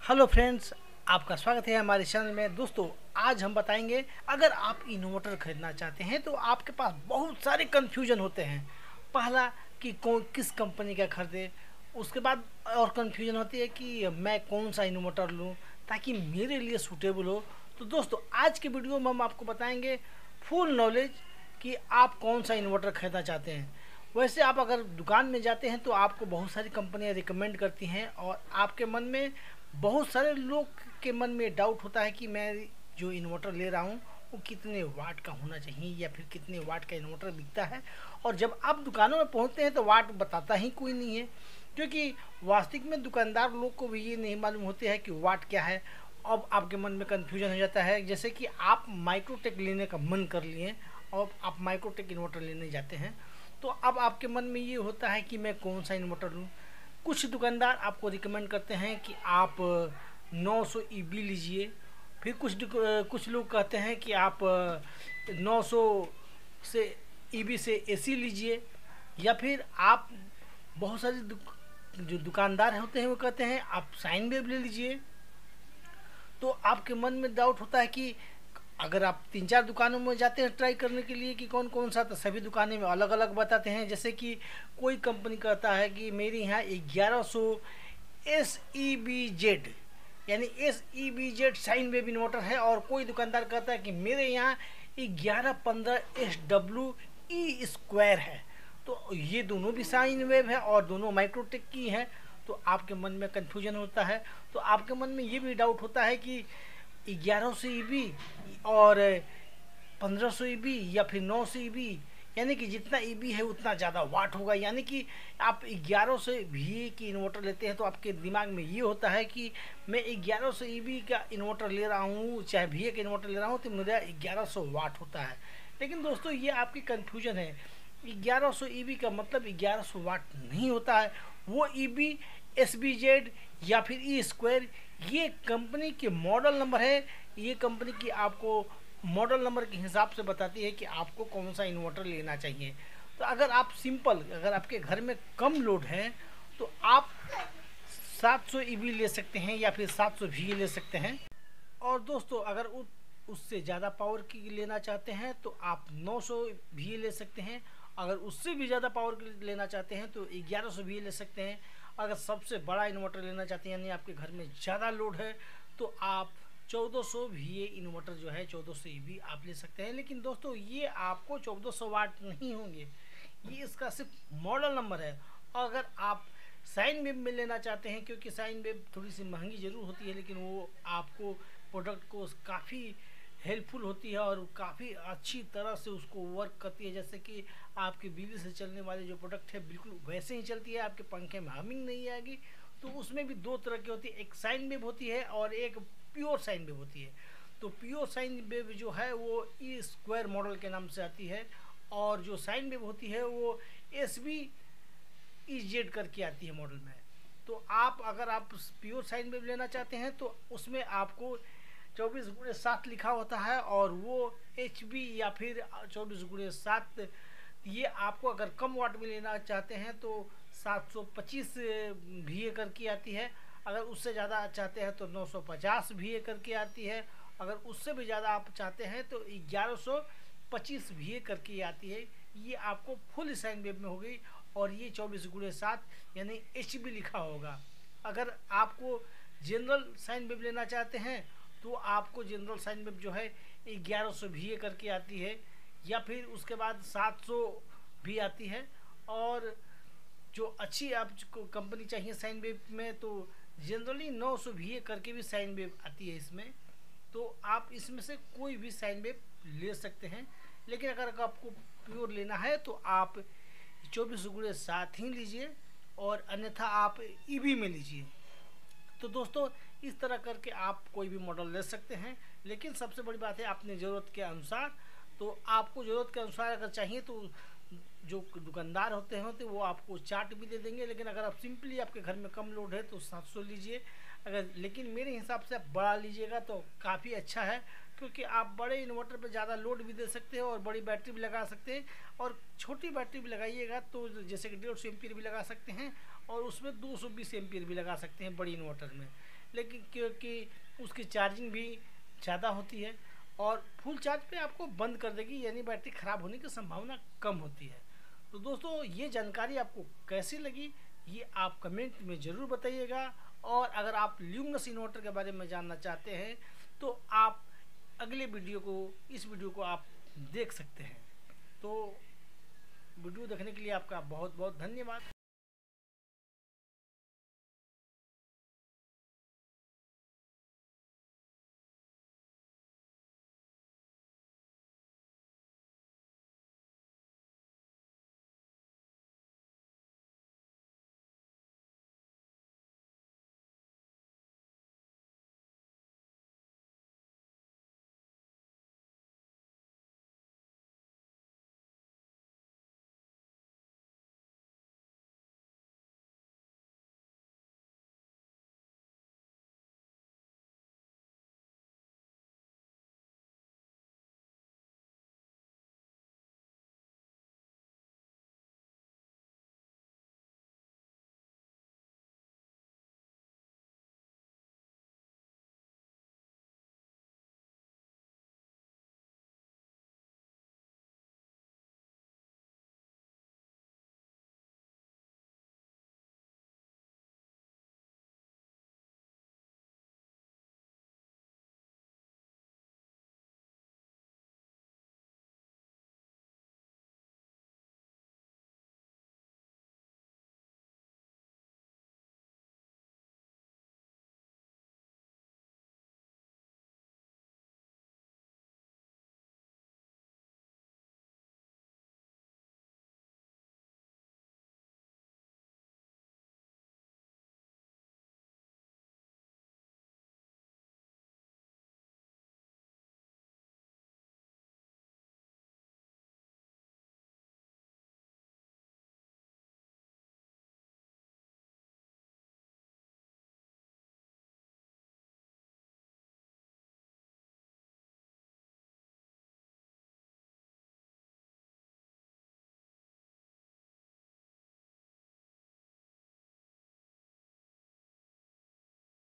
Hello friends, आपका स्वागत है हमारे चैनल में। दोस्तों, आज हम बताएंगे अगर आप इन्वर्टर खरीदना चाहते हैं तो आपके पास बहुत सारे कन्फ्यूजन होते हैं। पहला कि कौन किस कंपनी का खरीदे, उसके बाद और कन्फ्यूजन होती है कि मैं कौन सा इन्वर्टर लूं ताकि मेरे लिए सूटेबल हो। तो दोस्तों, आज के वीडियो में हम आपको बताएंगे फुल नॉलेज कि आप कौन सा इन्वर्टर खरीदना चाहते हैं। वैसे आप अगर दुकान में जाते हैं तो आपको बहुत सारी कंपनियां रिकमेंड करती हैं और आपके मन में बहुत सारे लोग के मन में डाउट होता है कि मैं जो इन्वर्टर ले रहा हूँ वो कितने वाट का होना चाहिए या फिर कितने वाट का इन्वर्टर बिकता है। और जब आप दुकानों में पहुँचते हैं तो वाट बताता ही कोई नहीं है, क्योंकि वास्तविक में दुकानदार लोग को भी ये नहीं मालूम होते हैं कि वाट क्या है। अब आपके मन में कन्फ्यूजन हो जाता है, जैसे कि आप माइक्रोटेक लेने का मन कर लिए और आप माइक्रोटेक इन्वर्टर लेने जाते हैं तो अब आपके मन में ये होता है कि मैं कौन सा इन्वर्टर लूँ। कुछ दुकानदार आपको रिकमेंड करते हैं कि आप 900 ईबी लीजिए, फिर कुछ लोग कहते हैं कि आप 900 से ईबी से एसी लीजिए, या फिर आप बहुत सारे जो दुकानदार होते हैं वो कहते हैं आप साइन वेव ले लीजिए। तो आपके मन में डाउट होता है कि अगर आप 3-4 दुकानों में जाते हैं ट्राई करने के लिए कि कौन कौन सा, तो सभी दुकानें में अलग अलग बताते हैं। जैसे कि कोई कंपनी कहता है कि मेरे यहाँ 1100 SEBZ यानी SEBZ साइन वेव इन्वर्टर है, और कोई दुकानदार कहता है कि मेरे यहाँ 1115 SWE² है। तो ये दोनों भी साइन वेव है और दोनों माइक्रोटेक की हैं। तो आपके मन में कन्फ्यूजन होता है। तो आपके मन में ये भी डाउट होता है कि 1100 ईबी और 1500 ईबी या फिर 900 ईबी, यानी कि जितना ईबी है उतना ज़्यादा वाट होगा। यानी कि आप 1100 VA की इन्वर्टर लेते हैं तो आपके दिमाग में ये होता है कि मैं 1100 ईबी का इन्वर्टर ले रहा हूँ, चाहे VA का इन्वर्टर ले रहा हूँ, तो मेरा 1100 वाट होता है। लेकिन दोस्तों, ये आपकी कन्फ्यूजन है। 1100 ईबी का मतलब 1100 वाट नहीं होता है। वो ईबी SBZ या फिर E², ये कंपनी के मॉडल नंबर है। ये कंपनी की आपको मॉडल नंबर के हिसाब से बताती है कि आपको कौन सा इन्वर्टर लेना चाहिए। तो अगर आप अगर आपके घर में कम लोड है तो आप 700 ईबी ले सकते हैं या फिर 700 VA ले सकते हैं। और दोस्तों, अगर उससे ज़्यादा पावर की लेना चाहते हैं तो आप 900 VA ले सकते हैं। अगर उससे भी ज़्यादा पावर की लेना चाहते हैं तो 1100 VA ले सकते हैं। अगर सबसे बड़ा इन्वर्टर लेना चाहते हैं यानी आपके घर में ज़्यादा लोड है तो आप 1400 VA इन्वर्टर जो है 1400 ईबी आप ले सकते हैं। लेकिन दोस्तों, ये आपको 1400 वाट नहीं होंगे, ये इसका सिर्फ मॉडल नंबर है। और अगर आप साइन वेव में लेना चाहते हैं, क्योंकि साइन वेव थोड़ी सी महंगी ज़रूर होती है लेकिन वो आपको प्रोडक्ट को काफ़ी हेल्पफुल होती है और काफ़ी अच्छी तरह से उसको वर्क करती है। जैसे कि आपके बिजली से चलने वाले जो प्रोडक्ट है बिल्कुल वैसे ही चलती है, आपके पंखे में हमिंग नहीं आएगी। तो उसमें भी दो तरह की होती है, एक साइन वेव होती है और एक प्योर साइन वेव होती है। तो प्योर साइन वेव जो है वो E² मॉडल के नाम से आती है, और जो साइन वेव होती है वो SBEZ करके आती है मॉडल में। तो अगर आप प्योर साइन वेव लेना चाहते हैं तो उसमें आपको 24x7 लिखा होता है, और वो HB या फिर 24x7, ये आपको अगर कम वाट में लेना चाहते हैं तो 725 VA करके आती है। अगर उससे ज़्यादा चाहते हैं तो 950 VA करके आती है। अगर उससे भी ज़्यादा आप चाहते हैं तो 1125 VA करके आती है। ये आपको फुल साइन वेव में हो गई, और ये 24x7 यानी HB लिखा होगा। अगर आपको जनरल साइन वेव लेना चाहते हैं तो आपको जनरल साइन वेव जो है 1100 VA करके आती है, या फिर उसके बाद 700 भी आती है। और जो अच्छी आपको कंपनी चाहिए साइन वेव में तो जनरली 900 VA करके भी साइन वेव आती है इसमें। तो आप इसमें से कोई भी साइन वेव ले सकते हैं। लेकिन अगर आपको प्योर लेना है तो आप 24x7 ही लीजिए, और अन्यथा आप ईबी में लीजिए। तो दोस्तों, इस तरह करके आप कोई भी मॉडल ले सकते हैं। लेकिन सबसे बड़ी बात है अपने ज़रूरत के अनुसार। तो आपको ज़रूरत के अनुसार अगर चाहिए तो जो दुकानदार होते हैं वो आपको चार्ट भी दे देंगे। लेकिन अगर आप सिंपली आपके घर में कम लोड है तो 700 लीजिए। लेकिन मेरे हिसाब से आप बड़ा लीजिएगा तो काफ़ी अच्छा है, क्योंकि आप बड़े इन्वर्टर पर ज़्यादा लोड भी दे सकते हैं और बड़ी बैटरी भी लगा सकते हैं। और छोटी बैटरी भी लगाइएगा तो जैसे कि 150 एम्पीयर भी लगा सकते हैं, और उसमें 220 एम्पीयर भी लगा सकते हैं बड़ी इन्वर्टर में। लेकिन क्योंकि उसकी चार्जिंग भी ज़्यादा होती है और फुल चार्ज पे आपको बंद कर देगी, यानी बैटरी ख़राब होने की संभावना कम होती है। तो दोस्तों ये जानकारी आपको कैसी लगी ये आप कमेंट में ज़रूर बताइएगा, और अगर आप ल्यूमिनस इन्वर्टर के बारे में जानना चाहते हैं तो आप अगले वीडियो को, इस वीडियो को आप देख सकते हैं। तो वीडियो देखने के लिए आपका बहुत बहुत धन्यवाद।